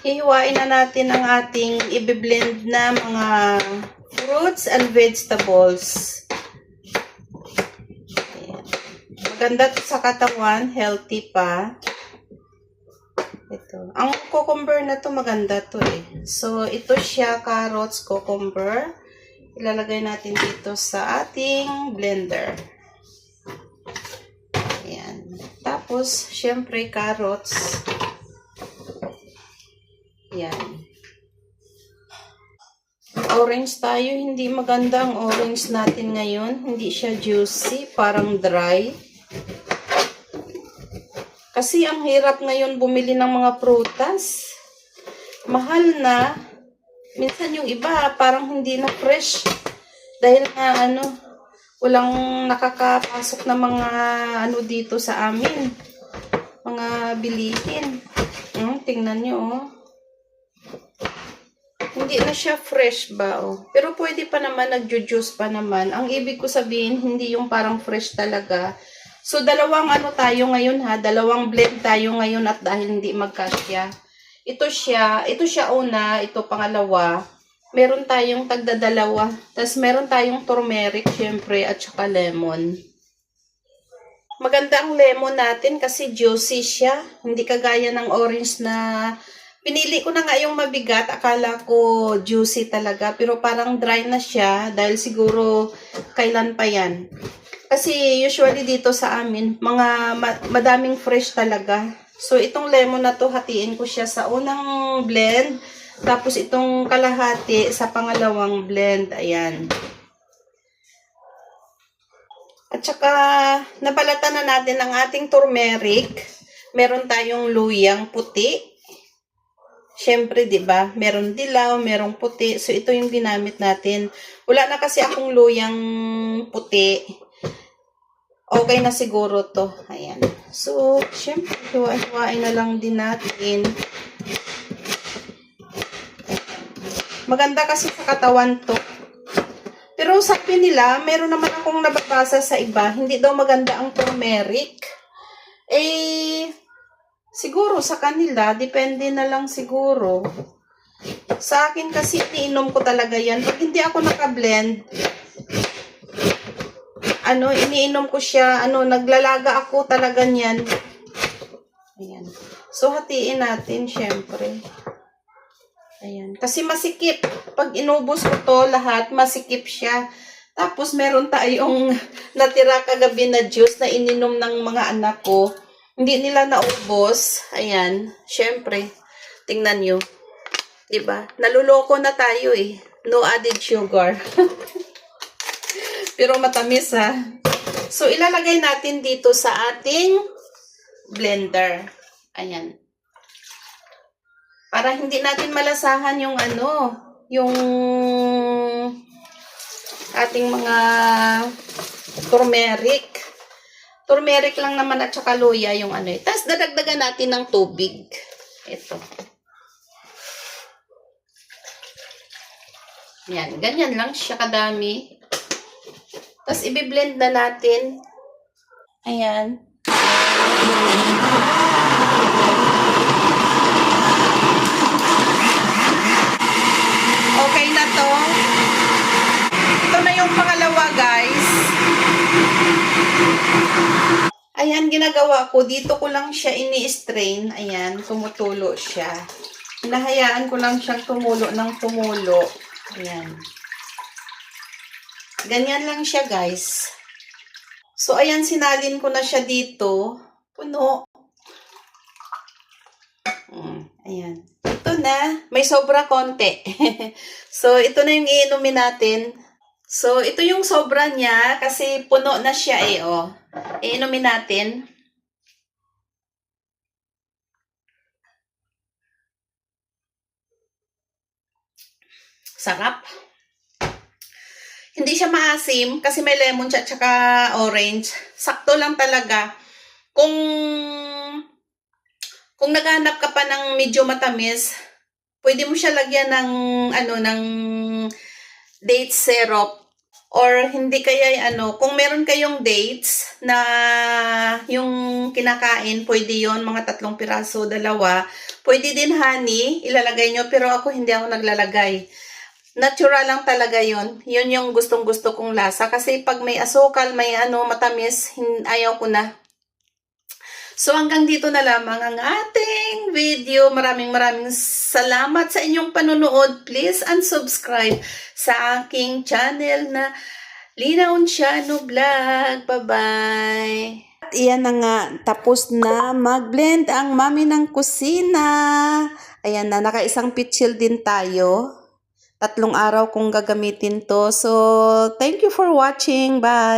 Hihiwain na natin ang ating i-blend na mga fruits and vegetables. Ayan. Maganda to sa katawan, healthy pa. Ito. Ang cucumber na to maganda to eh. So, ito siya, carrots, cucumber. Ilalagay natin dito sa ating blender. Ayan. Tapos, syempre, carrots. Ayan. Orange tayo. Hindi maganda ang orange natin ngayon. Hindi siya juicy. Parang dry. Kasi ang hirap ngayon bumili ng mga prutas. Mahal na. Minsan yung iba parang hindi na fresh. Dahil nga walang nakakapasok na mga dito sa amin. Mga bilihin. Tingnan nyo oh. Hindi na siya fresh ba oh. Pero pwede pa naman, nagjo-juice pa naman. Ang ibig ko sabihin, hindi yung parang fresh talaga. So, dalawang tayo ngayon ha. Dalawang blend tayo ngayon at dahil hindi magkasya. Ito siya una, ito pangalawa. Meron tayong tagdadalawa. Tapos meron tayong turmeric syempre at saka lemon. Maganda ang lemon natin kasi juicy siya. Hindi kagaya ng orange na pinili ko na nga yung mabigat. Akala ko juicy talaga. Pero parang dry na siya dahil siguro kailan pa yan. Kasi usually dito sa amin, madaming fresh talaga. So, itong lemon na to, hatiin ko siya sa unang blend. Tapos, itong kalahati sa pangalawang blend. Ayan. At saka, nabalatan na natin ang ating turmeric. Meron tayong luyang puti. Siyempre, di ba? Meron dilaw, merong puti. So, ito yung ginamit natin. Wala na kasi akong luyang puti. Okay na siguro to. Ayan. So, syempre, hiwa-hiwain na lang din natin. Maganda kasi sa katawan to. Pero sabi nila, meron naman akong nababasa sa iba, hindi daw maganda ang turmeric. Siguro sa kanila, depende na lang siguro. Sa akin kasi, iniinom ko talaga yan. Pag hindi ako naka-blend, iniinom ko siya, naglalaga ako talaga niyan. Ayan. So, hatiin natin, syempre. Ayan. Kasi masikip. Pag inubos ko to lahat, masikip siya. Tapos, meron tayong natira kagabi na juice na ininom ng mga anak ko. Hindi nila naubos. Ayan. Syempre. Tingnan nyo. Diba? Naluloko na tayo eh. No added sugar. Pero matamis ha. So, ilalagay natin dito sa ating blender. Ayan. Para hindi natin malasahan yung yung ating mga turmeric. Turmeric lang naman at saka luya yung Tapos, dadagdagan natin ng tubig. Ito. Yan. Ganyan lang siya kadami. Tapos, i-blend na natin. Ayan. Okay na to. Ito na yung pangalawa, guys. Ayan, ginagawa ko. Dito ko lang siya ini-strain. Ayan, tumutulo siya. Hinahayaan ko lang siyang tumulo ng tumulo. Ayan. Ganyan lang siya, guys. So, ayan, sinalin ko na siya dito. Puno. Ayan. Ito na. May sobra konti. So, ito na yung iinumin natin. So, ito yung sobra niya kasi puno na siya eh, oh. Iinumin natin. Sarap. Hindi siya maasim kasi may lemon siya at saka orange. Sakto lang talaga. Kung naghanap ka pa ng medyo matamis, pwede mo siya lagyan ng ng date syrup Or hindi kaya kung meron kayong dates na yung kinakain, pwede yon mga 3 piraso, 2. Pwede din honey, ilalagay nyo, pero ako hindi ako naglalagay. Natural lang talaga yon. Yun yung gustong-gusto kong lasa. Kasi pag may asukal, may matamis, ayaw ko na. So hanggang dito na lamang ang ating video. Maraming salamat sa inyong panunood. Please unsubscribe sa aking channel na Lina Unciano Vlog. Bye-bye! At iyan na nga, tapos na mag-blend ang mami ng kusina. Ayan na, naka-isang pitchil din tayo. 3 araw kong gagamitin to. So, thank you for watching. Bye!